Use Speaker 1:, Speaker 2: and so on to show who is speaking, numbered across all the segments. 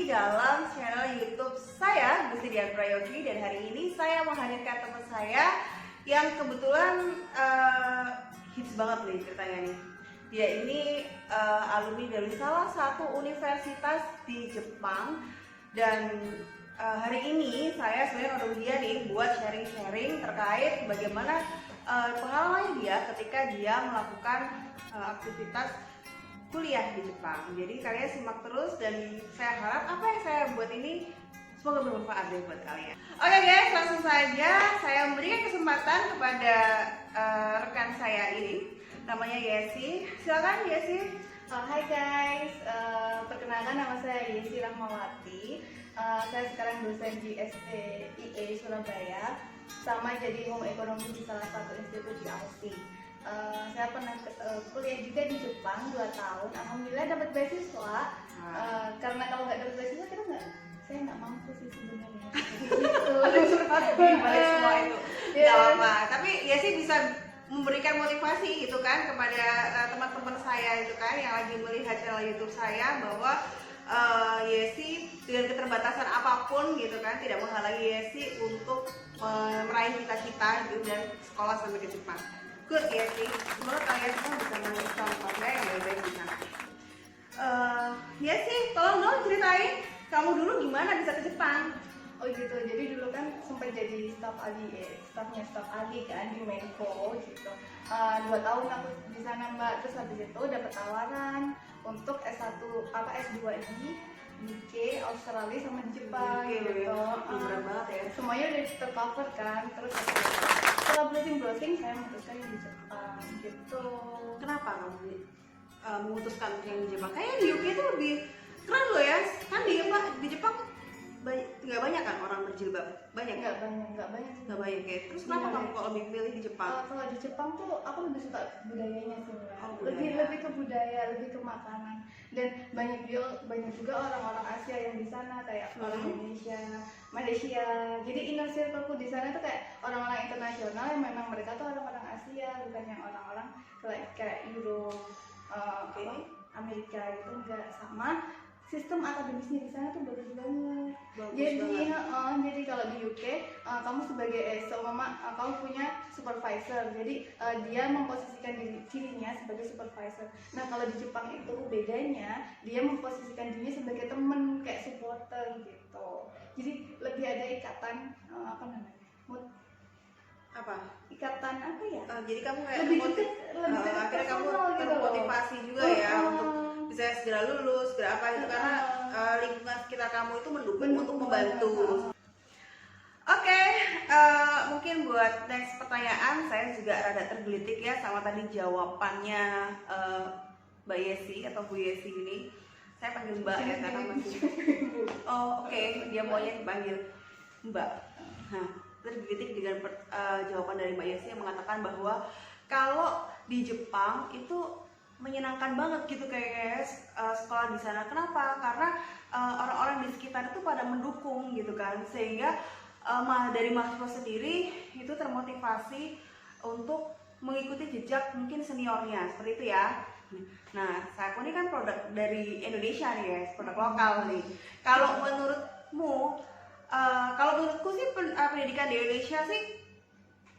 Speaker 1: dalam channel YouTube saya, Gusti Dian Prayogi, dan hari ini saya menghadirkan teman saya yang kebetulan hits banget nih ceritanya nih. Dia ini alumni dari salah satu universitas di Jepang, dan hari ini saya sebenarnya ngundang dia nih buat sharing-sharing terkait bagaimana pengalaman dia ketika dia melakukan aktivitas kuliah di Jepang. Jadi kalian simak terus dan saya harap apa yang saya buat ini semoga bermanfaat deh buat kalian. Oke guys, langsung saja saya memberikan kesempatan kepada rekan saya ini, namanya Yesi. Silakan Yesi.
Speaker 2: Hai guys, perkenalkan nama saya Yesi Rahmawati. Saya sekarang dosen di STIE Surabaya, sama jadi home economy di salah satu institut di Aussie. Saya pernah kuliah juga di Jepang 2 tahun. Alhamdulillah dapat beasiswa. Karena kalau nggak dapat beasiswa saya nggak mampu sih sebenarnya.
Speaker 1: Ada surat di balik semua itu. Nggak apa-apa. Tapi ya sih bisa memberikan motivasi gitu kan kepada teman-teman saya itu kan yang lagi melihat channel YouTube saya, bahwa Yesi dengan keterbatasan apapun gitu kan tidak menghalangi Yesi untuk meraih cita-cita gitu dan sekolah sampai ke Jepang. Good ya sih, semoga kalian semua bisa menemukan keluarga yang baik-baik di sana. Ya sih, tolong dong ceritain kamu dulu gimana bisa ke Jepang.
Speaker 2: Oh gitu, jadi dulu kan sempat jadi staf ahli kan di Menko gitu. 2 tahun aku di sana Mbak, terus habis itu dapat tawaran untuk S2 ini di UK, Australia sama di Jepang gitu.
Speaker 1: Berat banget ya.
Speaker 2: Semuanya udah tercover kan, terus setelah browsing saya memutuskan yang di Jepang gitu.
Speaker 1: Kenapa kamu memutuskan yang di Jepang? Kayaknya di UK itu lebih keren loh ya. Kan di Jepang nggak banyak kan orang berjilbab? Banyak?
Speaker 2: Nggak banyak.
Speaker 1: Nggak banyak ya. Terus kenapa kamu kok lebih pilih di Jepang?
Speaker 2: Kalau di Jepang tuh aku lebih suka budayanya sih,
Speaker 1: Budaya.
Speaker 2: lebih ke budaya, lebih ke makanan, dan banyak juga orang-orang Asia yang di sana, kayak orang Indonesia, Malaysia. Jadi inner circleku di sana tuh kayak orang-orang internasional yang memang mereka tuh orang-orang Asia, bukan yang orang-orang kayak Euro, Amerika gitu. Enggak, sama sistem akademisnya di sana tuh bagus banget. Jadi kalau di UK kamu sebagai kamu punya supervisor, jadi dia memposisikan dirinya sebagai supervisor. Nah kalau di Jepang itu bedanya, dia memposisikan dirinya sebagai temen, kayak supporter gitu. Jadi lebih ada ikatan ikatan apa ya?
Speaker 1: Jadi kamu kayak
Speaker 2: lebih dekat
Speaker 1: akhirnya kamu
Speaker 2: gitu
Speaker 1: termotivasi juga ya untuk bisa segera lulus, segera apa itu, karena lingkungan sekitar kamu itu mendukung untuk membantu. Oke, mungkin buat next pertanyaan saya juga rada tergelitik ya sama tadi jawabannya Mbak Yesi atau Bu Yesi ini. Saya panggil Mbak ya karena masih. Oke, dia maunya dipanggil Mbak. Nah, tergelitik dengan jawaban dari Mbak Yesi yang mengatakan bahwa kalau di Jepang itu menyenangkan banget gitu kayak sekolah di sana. Kenapa? Karena orang-orang di sekitar itu pada mendukung gitu kan, sehingga dari mahasiswa sendiri itu termotivasi untuk mengikuti jejak mungkin seniornya seperti itu ya. Nah, saya ini kan produk dari Indonesia nih guys, produk lokal nih. Kalau menurutku sih pendidikan di Indonesia sih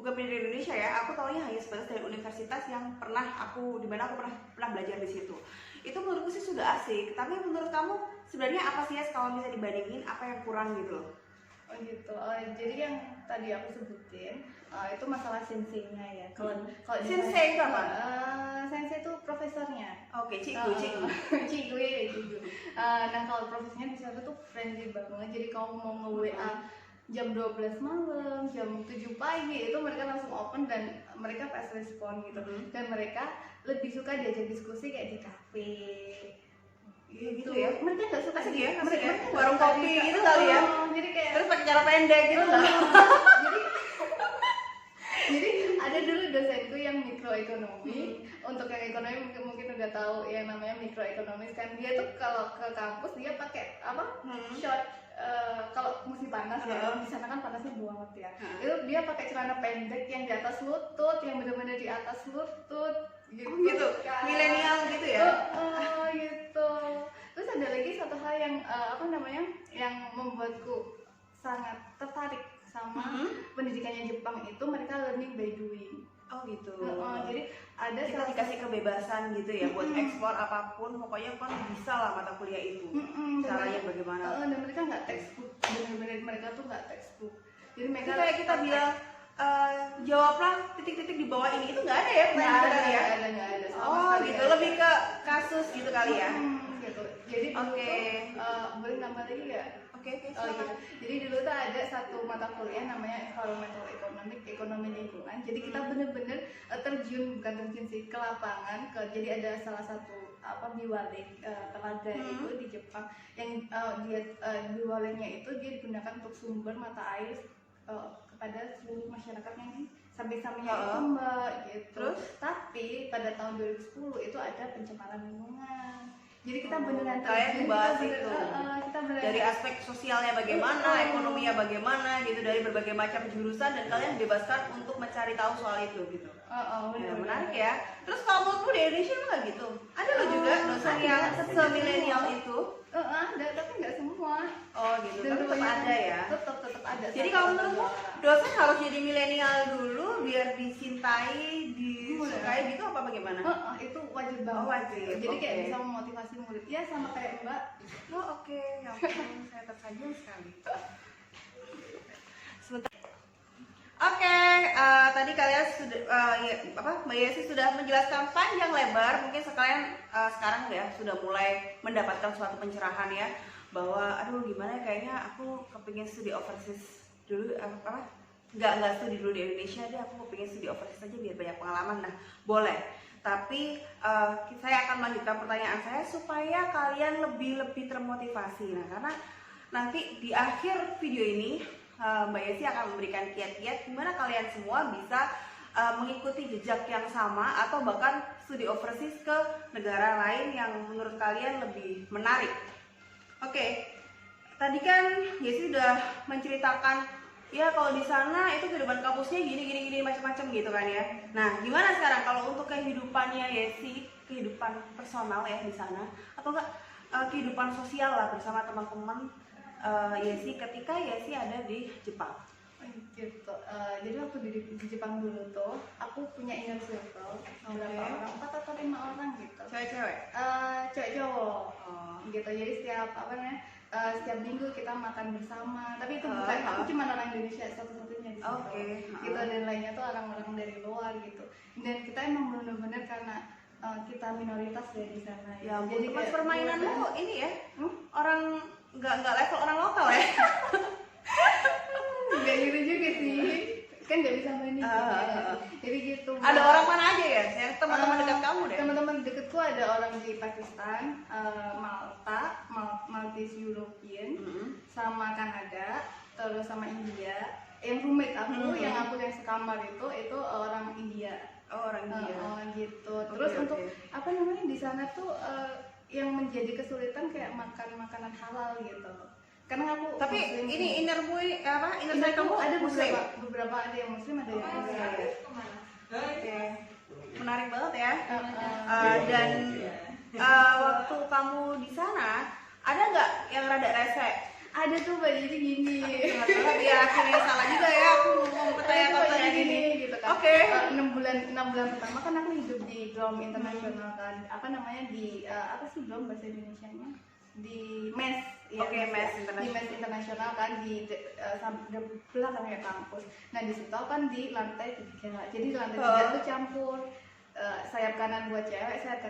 Speaker 1: bukan pendidikan Indonesia ya, aku taunya hanya sebatas dari universitas yang di mana aku pernah belajar di situ. Itu menurutku sih sudah asik. Tapi menurut kamu sebenarnya apa sih ya kalau bisa dibandingin, apa yang kurang gitu loh?
Speaker 2: Oh gitu. Jadi yang tadi aku sebutin itu masalah sensei-nya ya. Kalau
Speaker 1: Sensei itu apa?
Speaker 2: Sensei itu profesornya.
Speaker 1: Oke, cikgu.
Speaker 2: Nah kalau profesornya di sana tuh friendly banget. Jadi kalau mau nge-WA jam 12 malam, jam 7 pagi itu mereka langsung open dan mereka fast respon gitu. Dan mereka lebih suka diajak diskusi kayak di kafe.
Speaker 1: Gitu ya.
Speaker 2: Mereka nggak suka
Speaker 1: asik ya,
Speaker 2: mereka
Speaker 1: warung kopi gitu kali ya.
Speaker 2: Jadi kayak
Speaker 1: terus pakai cara pendek gitu.
Speaker 2: Jadi ada dulu dosenku yang mikroekonomi. Untuk yang ekonomi mungkin udah tahu yang namanya mikroekonomis kan. Dia tuh kalau ke kampus dia pakai short. Kalau musim panas ya, di sana kan panasnya banget ya. Itu dia pakai celana pendek yang di atas lutut, yang benar-benar di atas lutut gitu.
Speaker 1: Milenial gitu ya.
Speaker 2: Gitu. Terus ada lagi satu hal yang membuatku sangat tertarik sama pendidikannya Jepang itu mereka learning by doing.
Speaker 1: Oh gitu.
Speaker 2: Jadi ada
Speaker 1: kita dikasih kebebasan gitu ya buat eksplor apapun, pokoknya kan bisa lah mata kuliah itu. Caranya bagaimana?
Speaker 2: Dan mereka nggak textbook, benar-benar mereka tuh nggak textbook. Jadi mereka
Speaker 1: kayak kita bilang jawablah titik-titik di bawah ini, itu nggak ada ya pertanyaan tadi ya?
Speaker 2: Nggak ada.
Speaker 1: Oh gitu, lebih ke kasus gitu kali ya?
Speaker 2: Gitu. Jadi dulu tuh, boleh nambah lagi nggak?
Speaker 1: Oke.
Speaker 2: Oh gitu. Jadi dulu tuh ada satu mata kuliah namanya environmental economic, ekonomi lingkungan. Jadi kita bener-bener bukan terjun sih ke lapangan. Jadi ada salah satu biwalik telaga itu di Jepang yang biwaliknya itu dia digunakan untuk sumber mata air kepada seluruh masyarakat yang sampai-sampainya itu mbak gitu. Terus? Tapi pada tahun 2010 itu ada pencemaran lingkungan. Jadi kita beneran
Speaker 1: kalian bahas itu
Speaker 2: kita beneran
Speaker 1: dari aspek sosialnya bagaimana, ekonominya bagaimana gitu, dari berbagai macam jurusan, dan kalian bebaskan untuk mencari tahu soal itu gitu. Ya, menarik ya. Terus kalau menurutmu di Indonesia emang nggak gitu? Ada loh juga dosen yang semilenial itu.
Speaker 2: Ada, tapi nggak semua.
Speaker 1: Oh gitu, tapi tetap ada ya.
Speaker 2: Tetap ada.
Speaker 1: Jadi kalau menurutmu dosen harus jadi milenial dulu biar dicintai, disukai gitu apa bagaimana?
Speaker 2: Itu wajib banget.
Speaker 1: Oh wajib.
Speaker 2: Jadi kayak bisa memotivasi murid. Ya sama kayak Mbak.
Speaker 1: Oh oke. Ya ampun, saya tersanjung sekali. Oke, tadi kalian sudah Mbak Yesi sudah menjelaskan panjang lebar. Mungkin sekalian sekarang ya sudah mulai mendapatkan suatu pencerahan ya, bahwa aduh gimana kayaknya aku kepingin studi overseas dulu, nggak studi dulu di Indonesia deh, aku kepingin studi overseas aja biar banyak pengalaman. Nah boleh, tapi saya akan melanjutkan pertanyaan saya supaya kalian lebih termotivasi. Nah karena nanti di akhir video ini Mbak Yesi akan memberikan kiat-kiat gimana kalian semua bisa mengikuti jejak yang sama atau bahkan studi overseas ke negara lain yang menurut kalian lebih menarik. Oke, tadi kan Yesi udah menceritakan ya kalau di sana itu kehidupan kampusnya gini macam-macam gitu kan ya. Nah gimana sekarang kalau untuk kehidupannya Yesi, kehidupan personal ya di sana, atau enggak kehidupan sosial lah bersama teman-teman Yesi ketika Yesi ada di Jepang?
Speaker 2: Gitu. Jadi waktu di Jepang dulu tuh aku punya inner circle berapa orang, 4 atau 5 orang gitu.
Speaker 1: Cewek-cewek?
Speaker 2: Cewek cowok. Gitu. Jadi setiap minggu kita makan bersama. Tapi itu bukan aku cuma orang Indonesia satu-satunya di situ. Gitu, dan lainnya tuh orang-orang dari luar gitu. Dan kita emang benar-benar karena kita minoritas ya di sana.
Speaker 1: Ya, jadi permainanmu ini ya, orang nggak level orang lokal ya?
Speaker 2: Nggak gitu juga sih, kan nggak bisa main di jadi gitu.
Speaker 1: Ada orang mana aja ya? Yang teman-teman dekat kamu deh?
Speaker 2: Teman-teman dekatku ada orang di Pakistan, Maltese European, sama Kanada, terus sama India. Yang roommate aku, yang sekamar itu orang India.
Speaker 1: Oh, orang India.
Speaker 2: Gitu. Terus untuk apa namanya di sana tuh yang menjadi kesulitan kayak makan makanan halal gitu. Karena aku
Speaker 1: tapi
Speaker 2: Muslim,
Speaker 1: ini inner kamu
Speaker 2: ada
Speaker 1: Muslim?
Speaker 2: beberapa ada yang Muslim, ada yang Muslim.
Speaker 1: Oke, menarik banget ya. Dan waktu kamu di sana ada nggak yang rada rese?
Speaker 2: Ada tuh Mbak, jadi gini.
Speaker 1: Ya akhirnya salah juga ya aku ngomong pertanyaan gini
Speaker 2: gitu kan.
Speaker 1: Oke.
Speaker 2: 6 bulan pertama kan aku hidup di dorm internasional kan. Apa namanya di apa sih dorm bahasa Indonesianya? Di mes, ya,
Speaker 1: mes
Speaker 2: internasional. Di mes internasional kan di belakangnya kampus. Nah di situ kan di lantai 3. Jadi di lantai 3 tuh campur. Sayap kanan buat cewek, sayap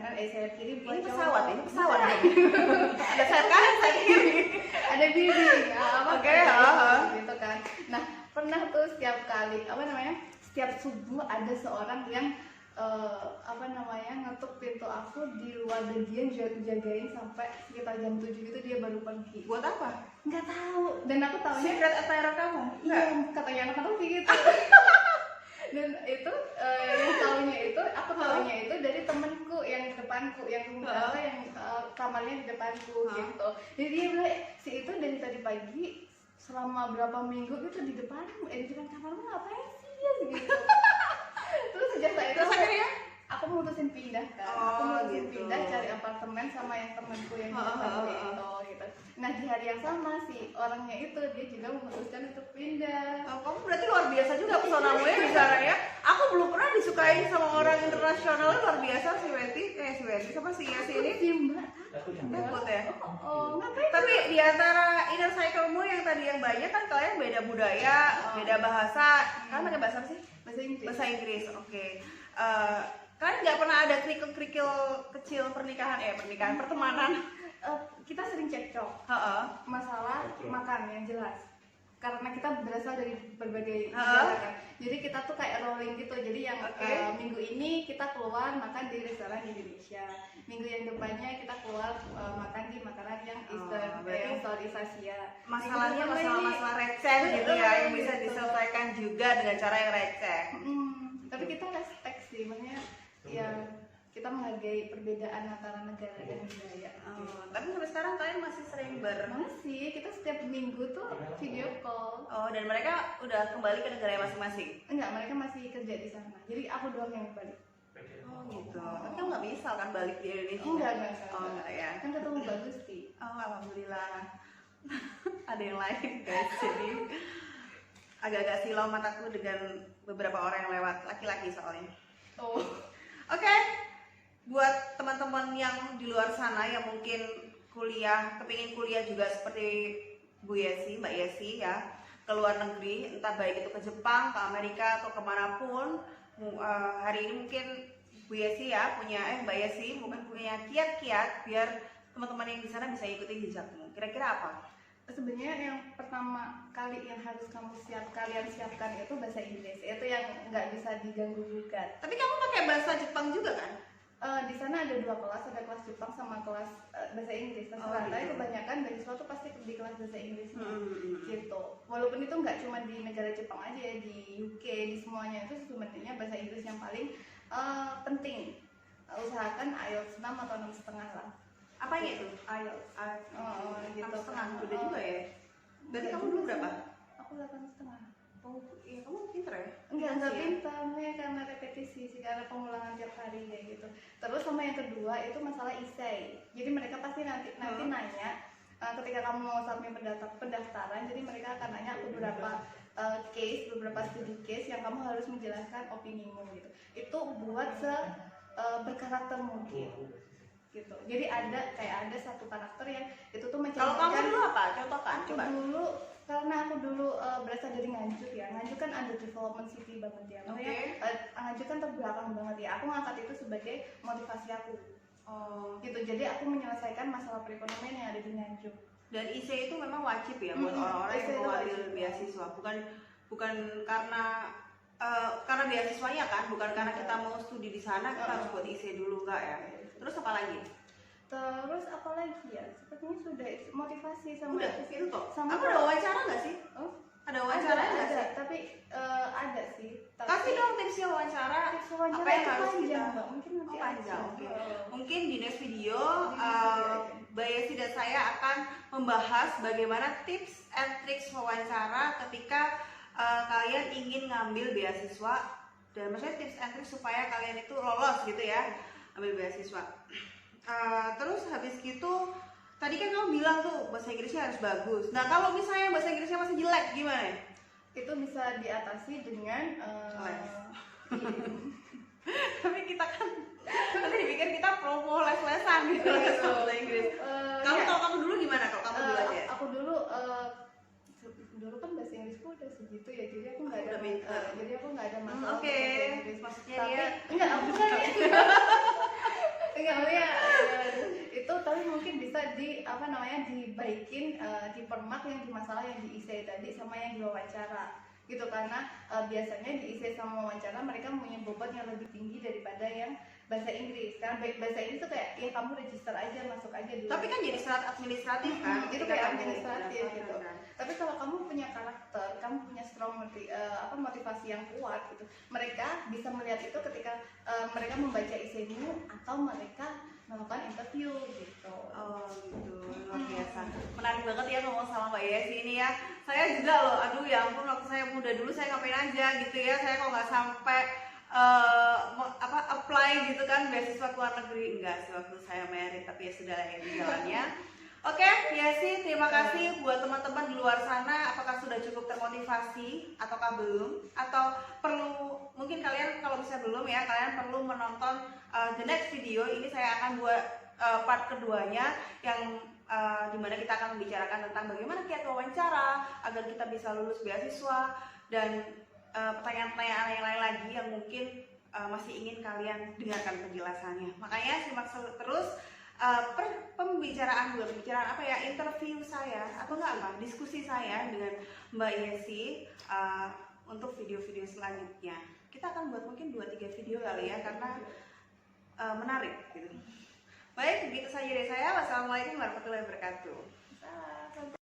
Speaker 2: kiri buat cowok.
Speaker 1: Ini pesawat ada sayap kanan, sayap kiri,
Speaker 2: ada bimbing, gitu kan. Nah pernah tuh setiap subuh ada seorang yang ngetuk pintu aku di luar, dan dia jagain sampai sekitar jam 7 gitu dia baru pergi.
Speaker 1: Buat apa?
Speaker 2: Nggak tahu. Dan aku tahunya
Speaker 1: secret attire kamu?
Speaker 2: Iya, katanya anak-anak gitu. Dan itu aku tahunya itu dari temenku yang depanku, yang kamarnya di depanku gitu. Jadi dia bilang si itu dari tadi pagi selama berapa minggu itu di depan kamarmu ngapain sih dia gitu. Terus sejak saat itu aku mutusin pindah kan.
Speaker 1: Oh,
Speaker 2: Aku mutusin
Speaker 1: gitu.
Speaker 2: pindah cari apartemen sama yang temanku yang di depan itu gitu. Nah di hari yang sama si orangnya itu dia juga memutuskan untuk pindah.
Speaker 1: Oh, kamu berarti luar biasa juga pesonamu ya di sana ya. Aku belum pernah disukain sama orang internasional, luar biasa si Weti, sama si Yasi ini.
Speaker 2: Simba.
Speaker 1: Takut ya.
Speaker 2: Oh, ngapain?
Speaker 1: Tapi di antara inner circle-mu yang tadi yang banyak kan kalian beda budaya, beda bahasa. Kalian pakai bahasa apa sih?
Speaker 2: Bahasa Inggris.
Speaker 1: Bahasa Inggris. Oke. Kalian nggak pernah ada kerikil-kerikil kecil pernikahan pertemanan?
Speaker 2: Kita sering cekcok
Speaker 1: Heeh.
Speaker 2: masalah makan yang jelas. Karena kita berasal dari berbagai negara kan. Jadi kita tuh kayak rolling gitu. Jadi yang minggu ini kita keluar makan di restoran di Indonesia. Minggu yang depannya kita keluar makan di makanan yang Eastern, yang Southeast Asia.
Speaker 1: Masalahnya masalah receh gitu ya, yang bisa diselesaikan juga dengan cara yang receh.
Speaker 2: Tapi kita respect sih, maksudnya ya kita menghargai perbedaan antara negara dan budaya.
Speaker 1: Tapi sampai sekarang kalian masih sering
Speaker 2: Masih, kita setiap minggu tuh video call.
Speaker 1: Oh, dan mereka udah kembali ke negara masing-masing?
Speaker 2: Enggak, mereka masih kerja di sana. Jadi aku doang yang balik.
Speaker 1: Oh gitu. Tapi kamu nggak bisa kan balik di Indonesia?
Speaker 2: Enggak.
Speaker 1: Oh enggak ya.
Speaker 2: Kan ketemu bagus sih.
Speaker 1: Oh alhamdulillah. Ada yang lain guys. Jadi agak-agak silau mataku dengan beberapa orang yang lewat, laki-laki soalnya.
Speaker 2: Oh.
Speaker 1: Oke. Buat teman-teman yang di luar sana yang mungkin kepingin kuliah juga seperti Bu Yesi, Mbak Yesi ya, ke luar negeri, entah baik itu ke Jepang, ke Amerika atau kemanapun. Hari ini mungkin Bu Yesi ya Mbak Yesi mungkin punya kiat-kiat biar teman-teman yang di sana bisa ikuti jejakmu. Kira-kira apa?
Speaker 2: Sebenarnya yang pertama kali yang harus kalian siapkan itu bahasa Inggris. Itu yang nggak bisa diganggu gugat.
Speaker 1: Tapi kamu pakai bahasa Jepang juga kan?
Speaker 2: Di sana ada 2 kelas, ada kelas Jepang sama kelas bahasa Inggris. Tapi kebanyakan beasiswa tuh pasti di kelas bahasa Inggrisnya, gitu. Walaupun itu nggak cuma di negara Jepang aja ya, di UK, di semuanya itu sebenarnya bahasa Inggris yang paling penting. Usahakan IELTS 6 atau 6,5 lah.
Speaker 1: Apanya itu?
Speaker 2: IELTS. Gitu.
Speaker 1: 6,5 udah juga ya. Berarti kamu dulu berapa?
Speaker 2: Aku 8,5.
Speaker 1: Oh iya, kamu pinter ya?
Speaker 2: Enggak pintar, karena repetisi sih, karena pengulangan tiap hari kayak gitu. Terus sama yang kedua itu masalah essay. Jadi mereka pasti nanti nanya ketika kamu mau submit pendaftaran, jadi mereka akan nanya beberapa beberapa studi case yang kamu harus menjelaskan opinimu gitu. Itu buat berkarakter mungkin. Gitu. Jadi ada satu karakter yang itu tuh mencerminkan.
Speaker 1: Kalau kamu dulu apa? Contohkan, coba.
Speaker 2: Karena aku dulu berasal dari Nganjuk ya. Nganjuk kan under development city banget ya. Maksudnya Nganjuk kan terbelakang banget ya. Aku ngangkat itu sebagai motivasi aku. Gitu. Jadi aku menyelesaikan masalah perekonomian yang ada di Nganjuk.
Speaker 1: Dan IC itu memang wajib ya buat orang-orang yang mau ambil beasiswa. Bukan karena beasiswanya kan, bukan karena kita mau studi di sana kita harus buat IC dulu enggak ya. Terus apa lagi?
Speaker 2: Terus apa lagi ya? Sepertinya sudah motivasi sama
Speaker 1: udah itu toh.
Speaker 2: Sama
Speaker 1: kamu ada wawancara nggak sih? Ada wawancara nggak sih?
Speaker 2: Tapi ada sih.
Speaker 1: Kasih dong tipsnya wawancara. Apa yang harus kita?
Speaker 2: Mungkin nanti
Speaker 1: panjang. Oke. Mungkin di next video Mbak Yesi dan saya akan membahas bagaimana tips and tricks wawancara ketika kalian ingin ngambil beasiswa, dan maksudnya tips and tricks supaya kalian itu lolos gitu ya ambil beasiswa. Terus habis gitu tadi kan kamu bilang tuh bahasa Inggrisnya harus bagus. Nah kalau misalnya bahasa Inggrisnya masih jelek gimana?
Speaker 2: Itu bisa diatasi dengan
Speaker 1: tapi kita kan nanti dipikir kita promo les-lesan gitu bahasa Inggris. Kalau kamu dulu gimana? Kalau kamu dulu aja.
Speaker 2: Aku dulu kan bahasa Inggrisku udah segitu ya, jadi aku nggak ada jadi aku nggak ada masalah.
Speaker 1: Oke. Maksudnya dia
Speaker 2: enggak ya itu, tapi mungkin bisa dibaikin, dipermak yang di masalah yang di IC tadi sama yang di wawancara gitu, karena biasanya di IC sama wawancara mereka punya bobot yang lebih tinggi daripada yang bahasa Inggris. Karena bahasa Inggris tuh kayak ya kamu register aja, masuk aja dulu.
Speaker 1: Tapi kan jadi syarat administratif kan?
Speaker 2: Itu kayak administratif gitu. Tapi kalau kamu punya karakter, kamu punya strong motivasi yang kuat gitu, mereka bisa melihat itu ketika mereka membaca IC-mu atau mereka melakukan interview gitu.
Speaker 1: Oh gitu, luar biasa. Menarik banget ya ngomong sama Mbak Yesi ini ya. Saya juga loh, aduh ya ampun, waktu saya muda dulu saya ngapain aja gitu ya. Saya kok nggak sampai apply gitu kan beasiswa ke luar negeri. Enggak sih waktu saya married, tapi ya sudah ya di jalannya. Oke, ya sih, terima kasih buat teman-teman di luar sana. Apakah sudah cukup termotivasi ataukah belum? Atau perlu, mungkin kalian kalau misalnya belum ya, kalian perlu menonton the next video. Ini saya akan buat part keduanya yang dimana kita akan membicarakan tentang bagaimana kiat wawancara agar kita bisa lulus beasiswa dan pertanyaan-pertanyaan yang lain lagi yang mungkin masih ingin kalian dengarkan penjelasannya. Makanya simak terus pembicaraan apa ya, interview saya atau enggak apa, diskusi saya dengan Mbak Yesi untuk video-video selanjutnya. Kita akan buat mungkin 2-3 video kali ya, karena menarik gitu. Baik, begitu saja dari saya. Wassalamualaikum warahmatullahi wabarakatuh.